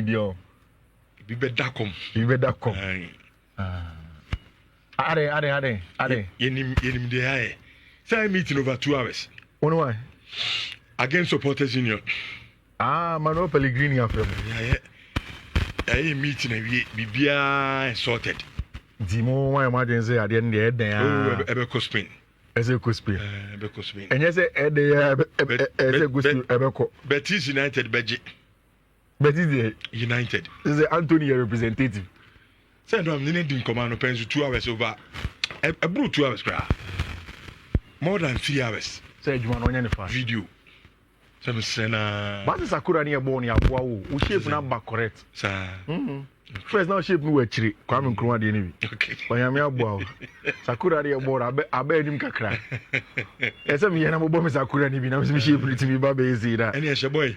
Bibion. Bibedakom. Are. Yenim de say meeting over 2 hours. Why? Against supporters union. Mano Pellegrini after. Yeah, meeting Bibia sorted. Dimo, my emergency at the end of the day. Ebeko Spain. Ebeko Spain. And yes, Ebeko. Betis United Betis United. Is the Anthony representative? Say no, I'm needing command pens 2 hours over. A blue 2 hours cry. More than 3 hours. Say you want on video. Some sena. But the Sakura near Boni Abuao, who shape number correct. Sir. First now shape no actually. Come and crown the enemy. Okay. But I'm your boy. Sakura near board. I bet him kakra. Yes, I'm here. I'm a bomb Sakura. Ni bina mimi shape ni timi babe ezi da. Any a boy.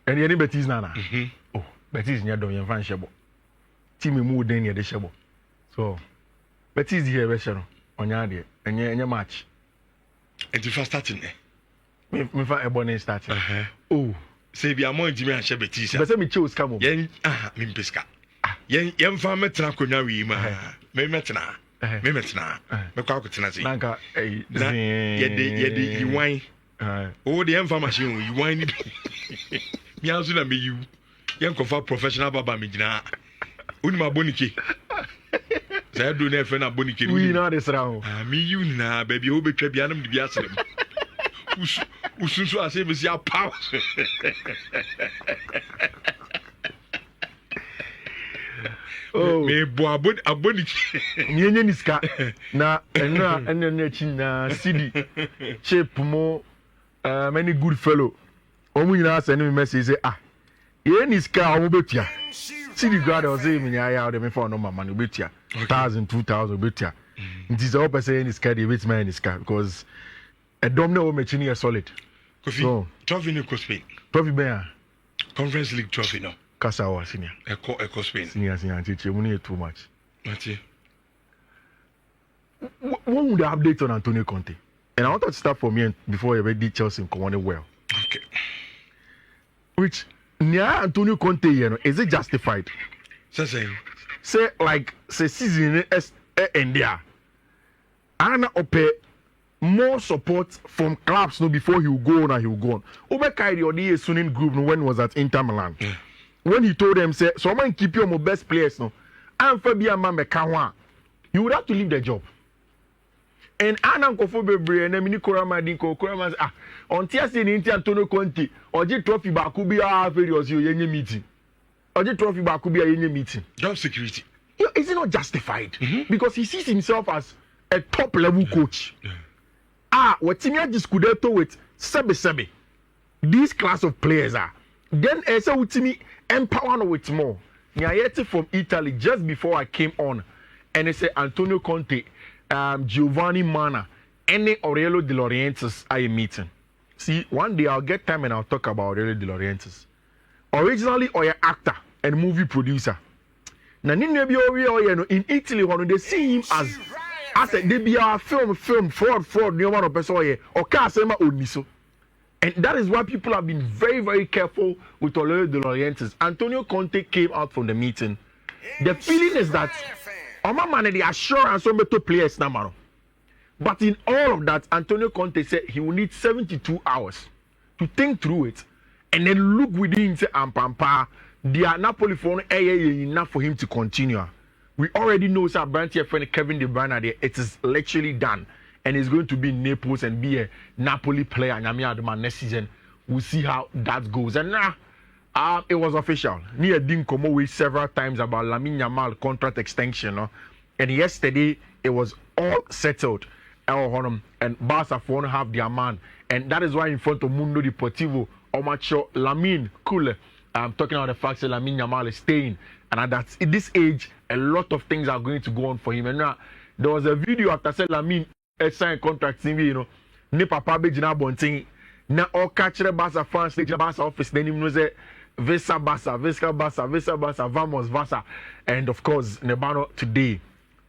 Any Betis nana. Oh, Betis near don yan fan shebo. Timi mu den near the shebo. So Betis here be shero. Onya de. Enye match. And the first starting Me fa ebony starting. Oh, say bi amon jimi a Betis. But say me choose come on. Yen me mpeska. Yen fa metra konwa wi ma. Me metna. Me metna. Me kwa kotena sei. Nanka ye wan. Oh, the yen fa machine you wan ni. Me azu na me you. Yen kofa professional baba me gina. Uni ma bonike. Say do na fe na bonike. We know this round. Me you na baby wo betwa bia nam de bia asem. Usunsu ase be sia power. Oh, me bo abonike. Nyenye niska na eno chi na CD shape mo many good fellow. Omu nyina send me message say ye niska omu betia. CD grad o say me nya ya me for no mama no betia. 1000 2000 betia. It is all person niska dey wait man niska because a domino o machine is solid. Kofi, trophy no Spain. Trophy be Conference League trophy no. Kasawa senior. Eco Spain. Senior teacher, we need too much. Mati. What would the update on Antonio Conte? And I want to start from here before you read Chelsea in command well. Okay. Which near Antonio Conte, is it justified? Say season end there. Anna ope more support from clubs before he will go on. Obe Kairi Odi Sunin group when was at Inter Milan. Yeah. When he told them, say, someone keep your best players and Fabian Mamekawa, you would have to leave the job. And Anna Kofobe and Emini Koramadinko Koramas on Tiasi in Inter Antonio Conte or J Trophy Bakubi various your meeting. Or J Trophy Bakubi a meeting. Job security. Is it not justified? Because he sees himself as a top level coach. What Timia Discudeto with Sebe. These class of players are. Then Esa Utimi empower with more. Nyayeti from Italy just before I came on. And they say Antonio Conte, Giovanni Mana, and Aurelio De Laurentiis are a meeting. See, one day I'll get time and I'll talk about Aurelio De Laurentiis. Originally, or actor and movie producer. Now, in Italy, when they see him as they be a film, fraud, no one of person or Kasema Oniso. And that is why people have been very, very careful with Aurelio De Laurentiis. Antonio Conte came out from the meeting. The feeling is that the assurance on better players now. But in all of that, Antonio Conte said he will need 72 hours to think through it and then look within say Ampampa. They are Napoli for enough for him to continue. We already know our brand here friend Kevin De Bruyne there. It is literally done. And he's going to be in Naples and be a Napoli player and next season. We'll see how that goes. And it was official. Nia didn't come away several times about Lamine Yamal contract extension. And yesterday it was all settled. And Barca want to have their man. And that is why in front of Mundo Deportivo, Omacho Lamine Kule, I'm talking about the fact that Lamine Yamal is staying. And at this age, a lot of things are going to go on for him. And there was a video after saying Lamine sign contract ne papa be jina bontin na all catch the Barca fans the Barca office then him know say Vesa Barca vamos Barca. And of course Nebano today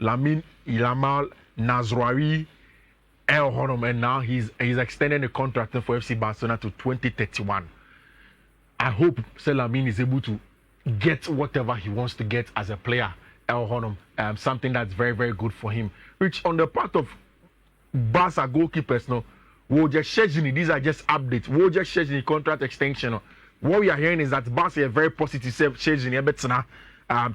Lamine Yamal Nazraoui El Honom, and now he's extending the contract for FC Barcelona to 2031. I hope Lamine is able to get whatever he wants to get as a player. Something that's very, very good for him. Which on the part of Barca goalkeepers, no, we'll just scheduling. These are just updates. We'll just scheduling contract extension. No. What we are hearing is that Barca is very positive scheduling.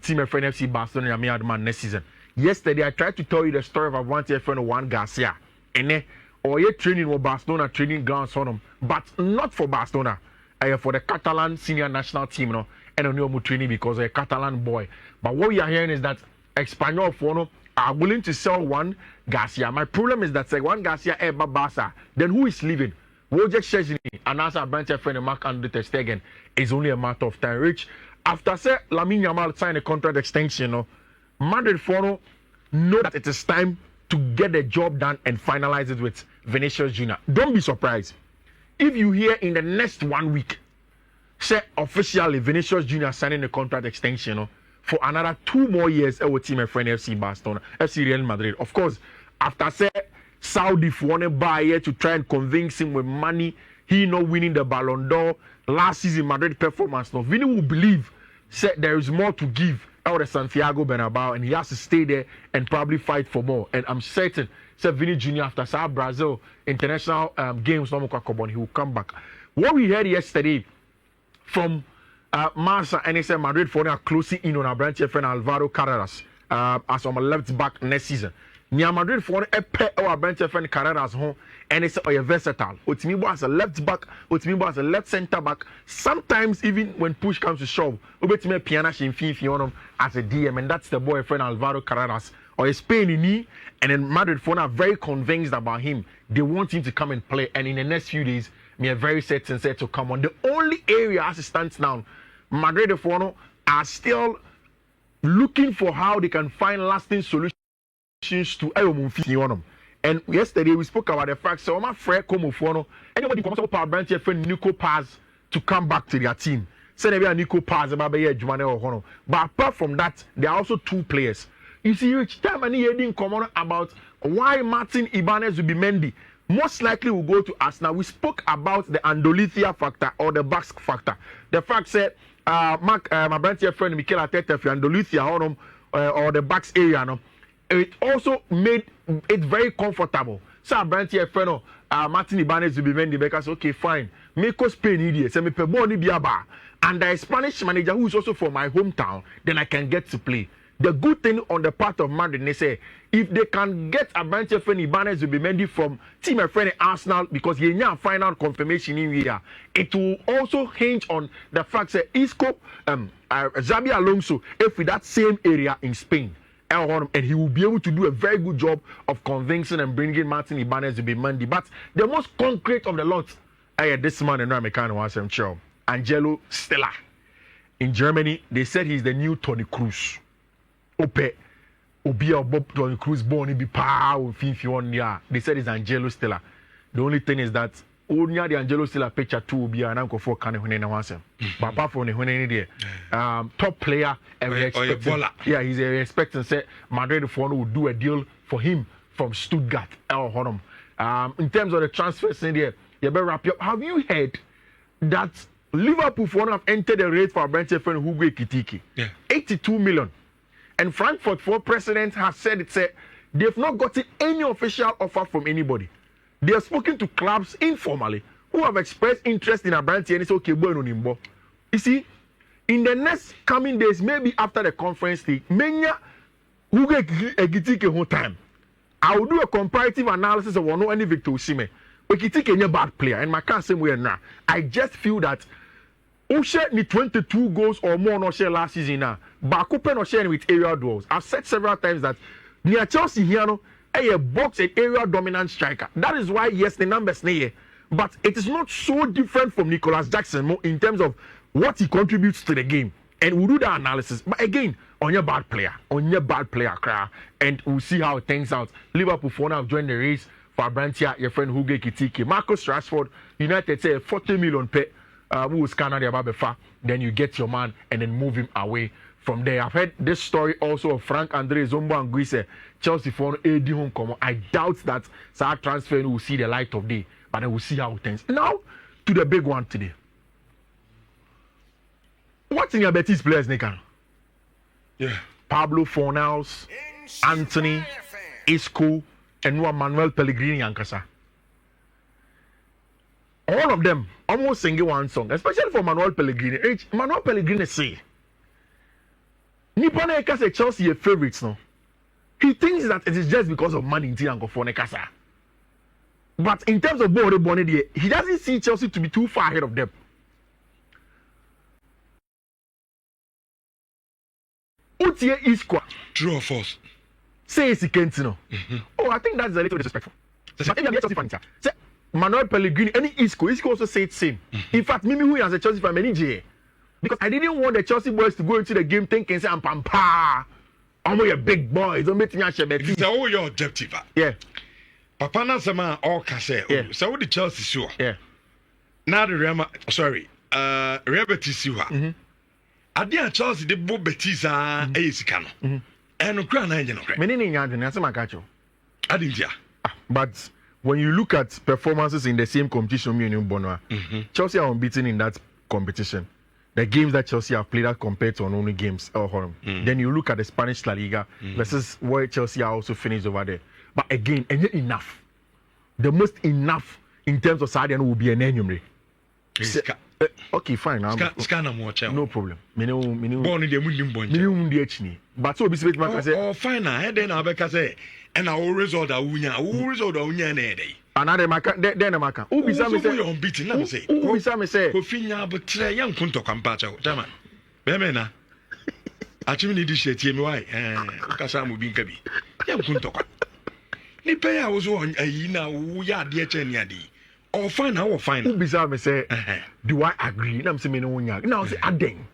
Team of FC Barcelona man next season. Yesterday, I tried to tell you the story of Avante friend Juan Garcia. And or ye training with Barcelona training grounds on them, but not for Barcelona. For the Catalan senior national team, no, and only training because a Catalan boy. But what we are hearing is that Espanyol for are willing to sell Juan Garcia. My problem is that Juan Garcia ever Barca. Then who is leaving? We'll just scheduling. And as a branch friend Marc-Andre ter Stegen is only a matter of time. Rich, after say Lamine Yamal signed a contract extension, no, Madrid for know that it is time to get the job done and finalize it with Vinicius Junior. Don't be surprised if you hear in the next 1 week, say officially Vinicius Junior signing a contract extension for another 2 more years with team and friend FC Barcelona, FC Real Madrid. Of course, after say Saudi want to buy here to try and convince him with money, he not winning the Ballon d'Or last season Madrid performance. No, Vini will believe say there is more to give out of Santiago Bernabeu, and he has to stay there and probably fight for more. And I'm certain, say Vini Jr. after South Brazil international games, he will come back. What we heard yesterday from Marsa and he said Madrid for now closing in on our branch friend Alvaro Carreras as on a left back next season. Nia Madrid for a pair our branch friend Carreras home, and it's versatile. Otimibo as a left back, Otimibo as a left centre back. Sometimes even when push comes to shove, Obetime Piana Fiifi on him as a DM, and that's the boyfriend Alvaro Carreras. Or Spain in knee, and then Madrid for are very convinced about him. They want him to come and play, and in the next few days, me are very certain set to come on. The only area as it stands now, Madrid for are still looking for how they can find lasting solutions to Ayomumfi. And yesterday we spoke about the fact so my friend Komofono, anybody comes up our branch friend Nico Paz to come back to their team. Say maybe a Nico Paz about Jumane or Hono. But apart from that, there are also 2 players. You see, each time and he didn't come on about why Martin Ibanez will be Mendy. Most likely will go to us. Now we spoke about the Andolithia factor or the Basque factor. The fact said my branch friend Mikel Arteta for Andolithia or the Basque area no. It also made it very comfortable. So branch here friend Martin Ibanez will be Mendy because okay fine. Make us pay idiot. Say me pe boni biaba. And the Spanish manager who is also from my hometown, then I can get to play. The good thing on the part of Madrid, they say, if they can get a branch friend Ibanez will be Mendy from team of friend Arsenal because he has final confirmation in here, it will also hinge on the fact that Isco, Xabi Alonso, if with that same area in Spain, and he will be able to do a very good job of convincing and bringing Martin Ibanez to be Mendy. But the most concrete of the lot, this man and American was Angelo Stella. In Germany, they said he's the new Toni Kroos. Bob Toni Kroos born be power Fiifi on there. They said it's Angelo Stella. The only thing is that only the Angelo Stella picture 2 will be an uncle for Kane when they want him. But apart from when there, top player and we expecting, he's expecting say Madrid for will do a deal for him from Stuttgart. In terms of the transfers in there, you better wrap up. Have you heard that Liverpool for have entered the rate for Brentford friend Hugo Ekitike? 82 million. And Frankfurt for president has said they've not gotten any official offer from anybody. They have spoken to clubs informally who have expressed interest in Abranti and it's okay, boy, no. You see, in the next coming days, maybe after the conference league, Menya who get Ekitike whole time. I will do a comparative analysis of one any Victor Osimhen. Ekitike is a bad player, and my can't say we're not. I just feel that Ushe ni 22 goals or more no share last season now. Bakupe no share with aerial duels. I've said several times that near Chelsea here no a box and area dominant striker. That is why yes the numbers here, but it is not so different from Nicholas Jackson in terms of what he contributes to the game. And we'll do the analysis. But again, on your bad player, and we'll see how it turns out. Liverpool for now have joined the race for Abrantia, your friend Hugo Ekitike. Marcus Rashford, United say 40 million pay. Who will scan the Ababefa, then you get your man and then move him away from there. I've heard this story also of Frank Andre Zombo and Guise, Chelsea for AD home come. I doubt that Sa transfer will see the light of day, but I will see how it ends. Now to the big one today. What's in your Betis players, Nikan? Yeah. Pablo Fornals, Anthony, Isco, and Manuel Pellegrini Ankasa. All of them almost singing one song, especially for Manuel Pellegrini. Manuel Pellegrini say, Nippon Ekasa Chelsea a favorites no. He thinks that it is just because of money in Tiango for Nekasa. But in terms of ball, he doesn't see Chelsea to be too far ahead of them. Utie Isco. True or false? Say it's Kentino. Oh, I think that's a little disrespectful. But if you're a Chelsea fan, say Manuel Pellegrini, any Isco also say it same. In fact, Mimi who as a Chelsea fan, many because I didn't want the Chelsea boys to go into the game thinking say I'm pampa. I'm a big boy. Don't make me a shabby. It's all your objective. Yeah. Papa na sama all kase. Yeah. So what the Chelsea sure. Yeah. Now the Real Betis sure. Adia Chelsea de bo Betis sika no. Eno kra na enje no kra. Many nyanje na sama kacho. Adindia. But when you look at performances in the same competition, Chelsea are unbeaten in that competition. The games that Chelsea have played are compared to only games. Then you look at the Spanish La Liga versus where Chelsea are also finished over there. But again, enough. The most enough in terms of Sadian will be an enemy. Okay, fine. No problem. But so be fine. Then I be say and our result another maka then maka who be some say unbeaten na say who be some say Kofinya betre yan kunto kwampacha jama be me na achimi ni di shetie me why kasa mu bi nka bi yan kunto kwa ni pay a wo so ayi na wo ya de eche ni ade or fine how fine who be some say do I agree na me say me no nya na say aden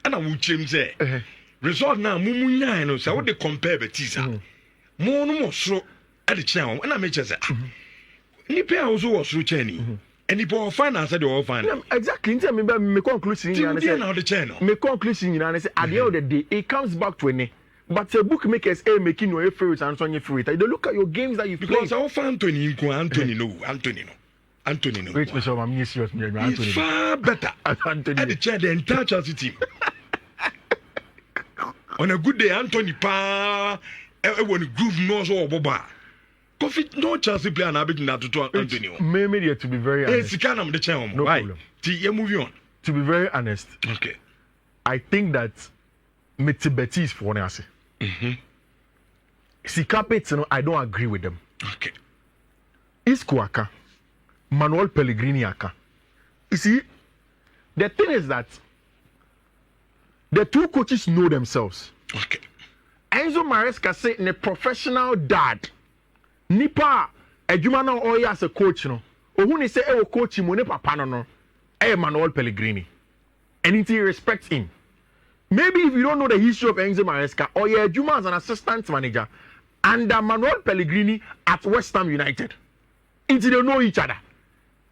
ana wo chem say result na mumu nyan no say wo de compare Betis mo no mo so ade kyan wo na me che say ni pay a wo so wo so chani any poor finance the all finance exactly me conclusion me conclusion say at the end of the day it comes back to any but the bookmakers making no favorite and so on your favorite they look at your games that you play because our fan Anthony no wait me so I'm serious me Anthony far better Anthony the chair the entire Chelsea team on a good day Anthony pa when groove no so oboba Coffee no Chelsea player na beating that to Anthony. Maybe to be very honest. No problem. You're moving on. To be very honest. Okay. I think that Betis for one say. Sikapets, I don't agree with them. Okay. Isco aka, Manuel Pellegrini aka. You see, the thing is that the two coaches know themselves. Okay. Enzo Maresca say a professional dad. Nipa adwuma na oya as a coach no ohu ni say e coach mo ne papa no Manuel Pellegrini and he respects him. Maybe if you don't know the history of Enzo Maresca or your adwuma as an assistant manager under Manuel Pellegrini at West Ham United until they know each other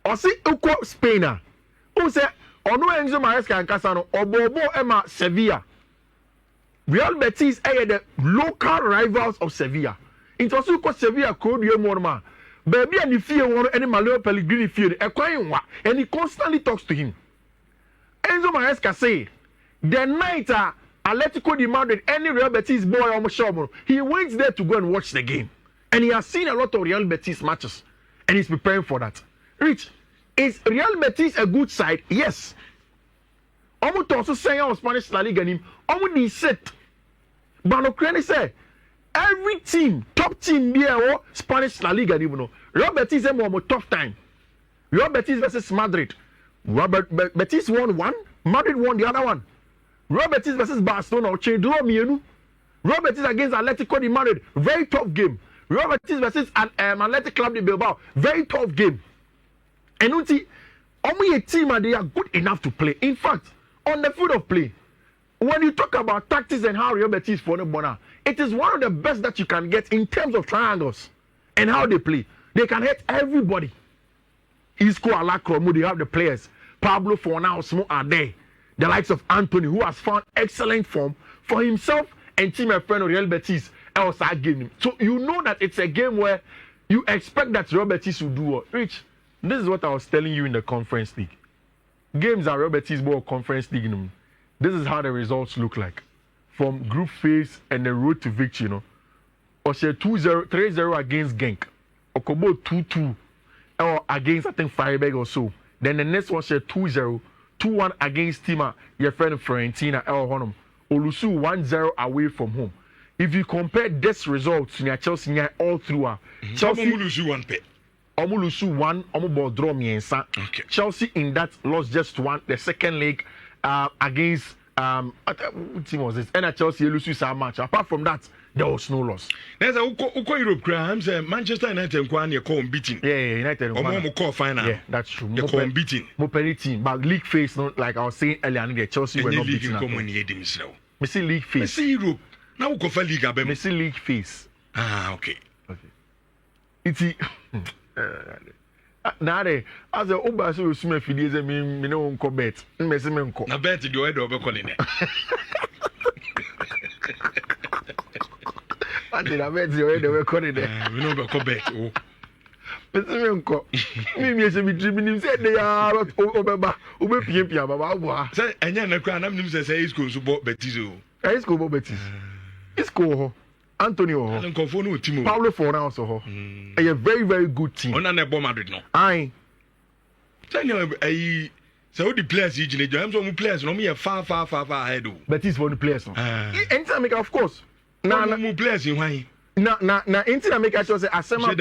or see uko Spainer who say ono Enzo Maresca and Casano or Bobo Emma Sevilla Real Betis are the local rivals of Sevilla. It also cost Sevilla code you more man. Baby and the fear one any Manuel Pellegrini fear and he constantly talks to him. Enzo Maresca say the night Atletico de Madrid any Real Betis boy almost show he went there to go and watch the game. And he has seen a lot of Real Betis matches and he's preparing for that. Rich, is Real Betis a good side? Yes. Almost also saying on Spanish La Liga him almost the set. But Ukraine say every team, top team here, Spanish La Liga, even know. Real Betis is more tough time. Real Betis versus Madrid. Betis won one, Madrid won the other one. Real Betis versus Barcelona, Real Betis against Atletico de Madrid, very tough game. Real Betis versus Athletic Club de Bilbao, very tough game. And only a team and they are good enough to play. In fact, on the field of play, when you talk about tactics and how Real Betis for the Bona, it is one of the best that you can get in terms of triangles and how they play. They can hit everybody. Isco Alacromo, they have the players. Pablo Fornals are there. The likes of Anthony, who has found excellent form for himself and team and friend of Real Betis. Else I give him. So you know that it's a game where you expect that Real Betis will do what? Rich, this is what I was telling you in the Conference League. games are Real Betis Ball Conference League. This is how the results look like from group phase and the road to victory. Oshe 2-0, 3-0 against Genk. Okobo 2-2 or against I think Freiburg or so. Then the next one share 2-0, 2-1 against Tima, your friend Fiorentina El Honum. Olusu 1-0 away from home. If you compare this results near Chelsea all through, Chelsea Omulusu 1 pet. Omulusu 1, Omubol draw miensa. Okay. Chelsea in that lost just one. The second leg against what team was this? And Chelsea Olusu sa match. Apart from that, there was no loss. There's a Uko Europe crime. Manchester United and you call beating. Yeah, United. Or call final. Yeah, that's true. You call beating. Moperi team, but league phase, not like I was saying earlier, the Chelsea were not beating. Me see league phase. Me see Europe. Now go for league abem. Me see league phase. Okay. It's now as a Oba so sume fidie ze me no nko bet. Me se me nko. Na bet the way do be calling it. I did a bet the way they were calling it. We no be call bet. Oh. Me se me nko. Me se me dream ni say they are obeba. Obe pia baba aboa. Say enya na kra na nim say Isco so bo Betis o. Isco bo Betis. Isco ho. Antonio ho. Nkofo no team o. Paulo Fona also ho. A very very good team. Ona na bo Madrid no. Aye. Say no so the players you jine jo am so players no me far ahead o. Betis for the players no. Anytime make of course. Na players in why? Na anytime make sure say asema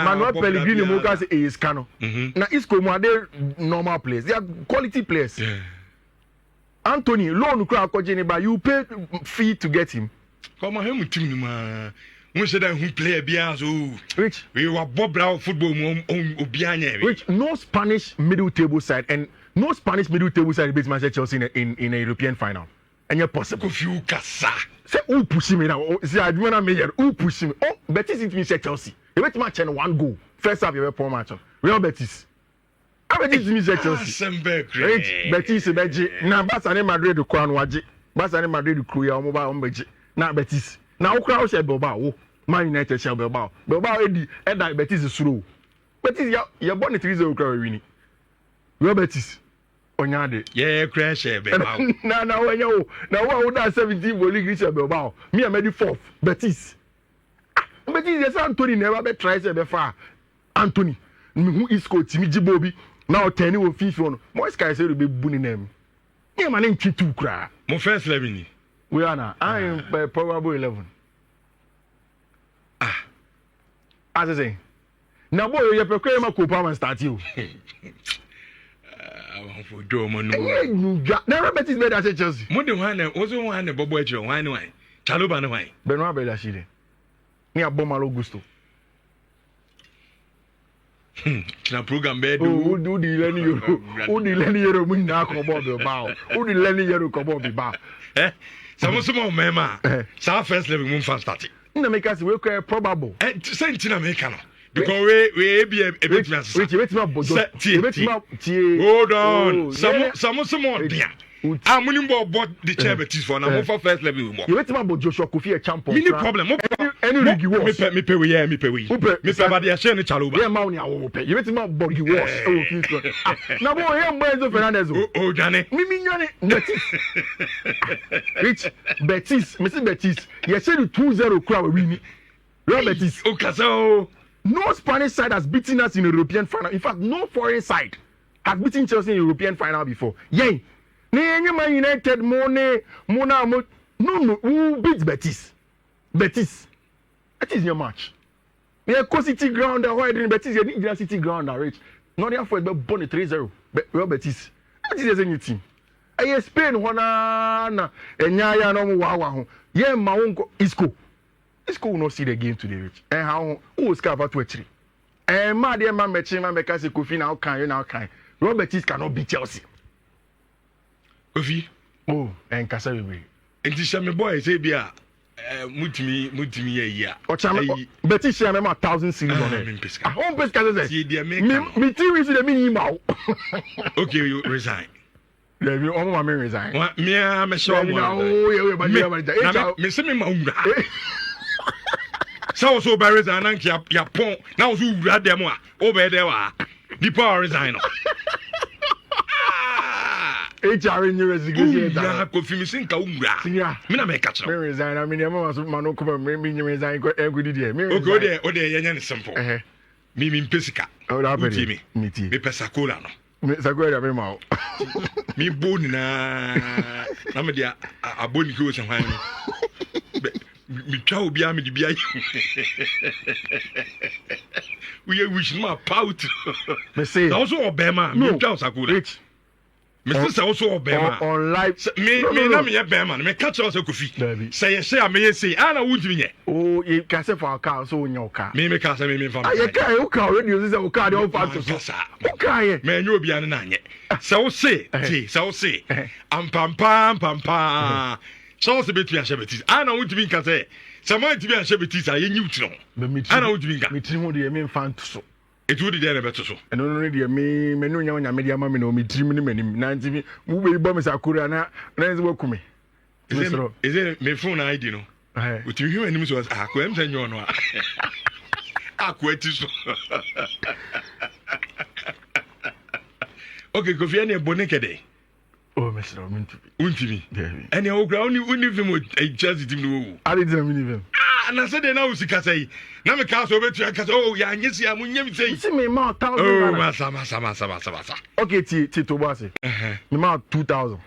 Manuel Pellegrini mo ka say is Cano. Na Isco mo ade normal players. They are quality players. Yeah. Anthony loan kura akọje ni ba you pay fee to get him. Come on, him team ni ma. We say that who play bia so. Which we were Bob Brown football mo obia nya. Which no Spanish middle table side and no Spanish middle table side beats Manchester Chelsea in a European final. And you're possible. If you kasa. Say who push me now? See I do not mean who push me. Oh, Betis it means Chelsea. You bet match and one goal. First half you have poor match. Real Betis. Betis means Chelsea. Betis beji. Na Barca ne Madrid ko anu waje. Barca ne Madrid ko ya omo ba omo beji. Na Betis. Na okra o she Bilbao. Man United shall Bilbao. Bilbao edi Betis is slow. Betis ya born 3-0 okra wini. Real Betis. Onyade. Yeah, crash Bilbao. Na when you na who that 17 goal league reach Bilbao. Me am the 4th. Betis. Betis yes Anthony never be try say be far. Anthony. Who is coach Timi Jibobi. Now 10 will Fiifi on. Mo sky say be buni name. Yeah man in Kitu kra. Mo first 11. We are now. I am probably 11. As I say. Now boy you prepare my Copa man start you. For do mo no. Never Betis made as Chelsea. Mo de wan na ozo wan na bobo echo wan wan. Chaluba na wan. Benoit Bellachile. Ni abomalo gusto. Na program be do. Who di leni euro. Who di leni euro mu na ko bo Bilbao. Who di leni euro ko bo Bilbao. Samo mema. Sa first level mu fan start. Na make us we probable. Say ntina make no. Because we be a bit wait me bojo. Hold on. Some dia. Amuni bo the chair Betis for na mo for first level mo. You wait me bojo so Kofi e champion. Mini problem. Any league was. Me pay we. Me pay ba dia share ni Chaluba. Yeah ma oni awo pay. You wait me bojo was. Oh Fiifi. Na bo here Enzo Fernandez. Oh Jane. Mimi nyane Betis. Rich Betis. Me say Betis. You say the 2-0 crowd we win. Real Betis. Okaso. No Spanish side has beaten us in a European final. In fact, no foreign side has beaten Chelsea in a European final before. Yay! Man United, no, who beats Betis? Betis. That is your match. Yeah, City ground, why didn't Betis? You need City ground, rich. Not therefore, but born 3-0. Real Betis. Betis is a new team. I Spain, Juana, and Yaya, no, wow, yeah, my uncle Isco. Isco will not see the game today, rich. And how who is covered to a tree? And my dear man, make us a coffee now, can. Real Betis cannot beat Chelsea. Kofi. Oh, and Kasawi. And this me boy say bia mutimi ya. Betis share me 1,000 series on it. I home pesca say. See dey make. Me team is the minimum. Okay, you resign. Yeah, you almost me resign. Me am sure. Oh, yeah, but me say me maunga. So by resign and ya pon. Now so wura dem a. O be there wa. The power resign. HR in your resignation. Yeah, Kofi mi sin ka umra. Yeah. Me na me catch. Me resign. I mean, I'm also man no come me resign go good day. Me resign. Okay, o de yenya ne simple. Me pesika. O da be. Me pesa cola no. Me sakola me ma. Me boni na me dia aboni ko se hwan. Me twa obi a me di bia. We wish ma pout. Me say. Also obema, me twa sakola. Me say also obema. On live. Me na me bema, me catch us Kofi. Say say me say ana wunti nye. Oh, you can say for our car so on your car. Me can say me fa. You can you car radio say o car dey on fact so. You can. Me nyo obi an na nye. Say say, say. Am pam pam. So se betu ya Betis. Ana wunti bi kan say. Sama ti bi an Betis a ye nyiwti no. Ana wunti bi kan. Me tiri ho dey me fan to so. Etu di dey na beto so. Eno no dey me no nya nya me dey ama me no me tiri me ni manim. Na nti bi mu be bo me sakura na nzi wakume. Is it me phone ID no? Uti hwe anim so ko em say nyo no a. Akwa ti so. Okay, Kofi ene boneke dey. Oh, Mr. Untimi. And you go only film Chelsea team no. I didn't even. And I said now usika say. Na me ka so betu aka oh ya nyesi am nyem say. See me ma 1000. Oh, masa. Okay, ti to boss. Me ma 2000.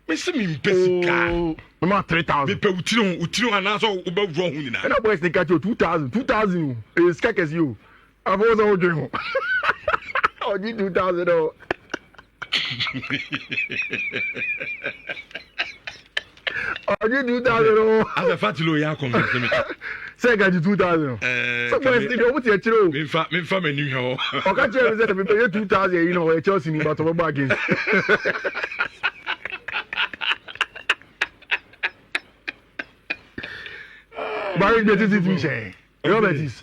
Me see me pesika. Me ma 3000. Me pe utiro ana so obawro hu ni na. And that boys think catch 2000. Is kekes you. I've also dream. Oh, you 2000 oh. Oh, you 2000 as a fatilo ya come to me. Say got 2000. So boys think you what you chiro. Me fa me nu ho. O ka chiro say me pay 2000 you know Chelsea ni but about against. Barry Betis is me say. Betis.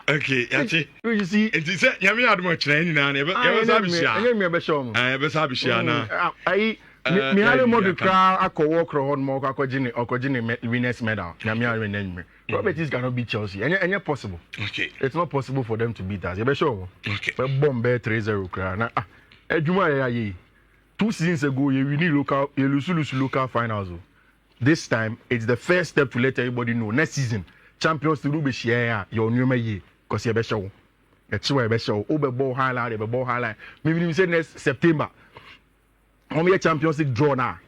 Okay, yachi. You see, it is nyame admo kire ni na e be sabisia. Enye me be show mo. E be sabisia na. Ai me hale mo de kra akọwọ kro hon mo akọgine winners medal. Nyame are name. Betis cannot beat Chelsea. Enye possible. Okay. It's not possible for them to beat us. E be show. Okay. Be bomb 3-0 kra na adwuma ya ye. 2 seasons ago you lose local finals. This time it's the first step to let everybody know next season champions to be share your new year. Because you be show. That's why you be show. Over ball highlight. Maybe we say next September. How many Champions League draw now?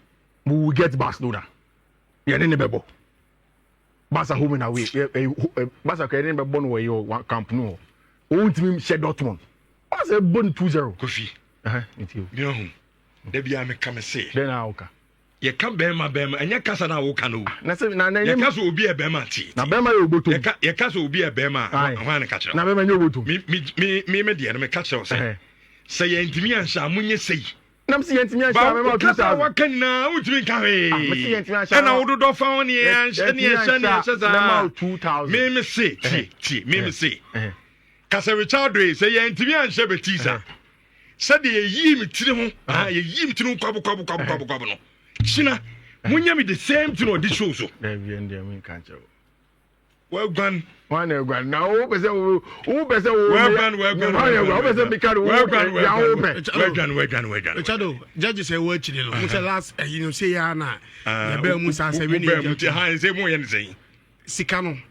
We will get Barcelona. Yeah, then the ball. Barca home and away. Barca can be born where you camp no. Old team shed Dortmund. Barca born 2-0. Kofi. It's you. You know. There be am come say. Then okay. Ye ka bema enya kasa na wo ka no. Na se na ye kasa obi e bema ti. Na bema ye oboto. Ye kasa obi e bema ho an ka kire. Na bema ye oboto. Me de me ka kire say. Say ye ntimi ansha munye sei. Na me se ye ntimi ansha me ma 2000. Kasa wa kan na utimi ka he. Me se ye ntimi ansha. Na wo do fa won ye ansha ne ansha za. Na ma 2000. Me say ti me say. Kasa Richard Ray say ye ntimi ansha Betisa. Say de ye yi mi tiri ho. Ye yi mi tiri kwabo no. China, munya me the same thing on this show so. There be and there me can't tell. Well gone. One gone. Now who be say well gone. Well be say because well gone. Chado, judge say what you know. Musa last you know say ya na. Ya be Musa say we need. Musa ha say mo yen say. Sikano.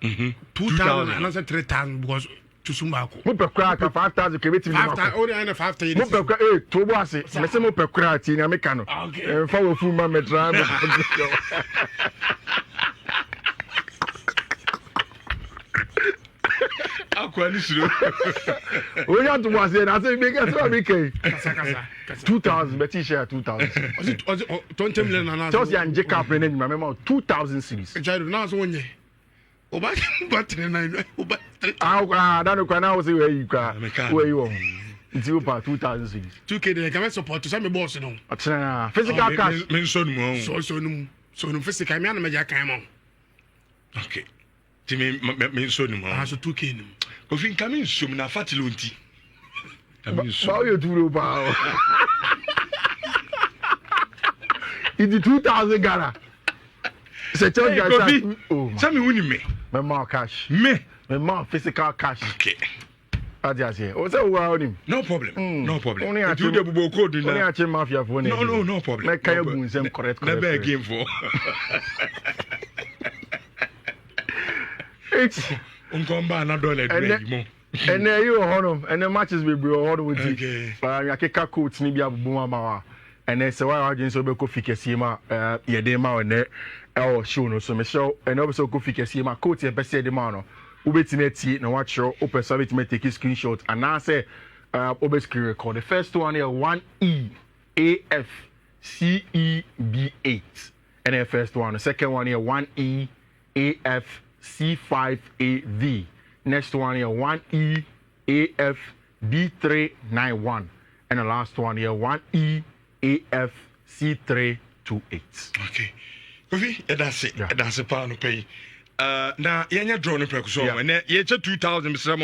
2000 and also 3000 because to Sumbako. Mo pe kra ka 5000 ke betimi ma. 5000 only and 5000. Mo pe kra to bo ase. Me say mo pe kra ti na me ka no. Fa wo fu ma me tra me. Akwa ni suro. O ya to was na say me get so me ke. 2000 Betis share 2000. Was it 20 million na. Just ya nje cap na nyima me ma 2000 series. Child na so wonye. Oba battery na oba. That no kwa na wo say where you won. It's over 2000 series. 2K de can support to say me boss no. Atena physical cash. Men so no. So no physical me na me ja kan mo. Okay. Ti me so no. So 2K no. Kofi nka me so na fatilo nti. Ba you do ba. It's 2000 Ghana. C'est un gars ça. Ça me wuni me. Me more cash. Me more physical cash. Okay. Adiase. O say wo him. No problem. No problem. Only If you dey bubo code Only na. a che mafia for No problem. Make kaya gun sem correct. Na be game for. It's Unkomba na dollar dwe mo. and there you honor and the matches we bro honor with you. Okay. Ya keka coach ni bia bubu ma and then say why agent so be ko fikesi ma ye dey ma on e show no so me show and also ko fikesi ma coach e be say dey ma no ubetime tie na wa show open so betime take screenshot and now say obe screen record. The first one here 1E AF CEB8 and the first one. The second one here 1E AF C5AV. Next one here 1E AF B391 and the last one here 1E AF C328. Okay. Kofi, that's it. That's a pa no pay. Na yenya draw no preko so. Na ye 2000 Mr.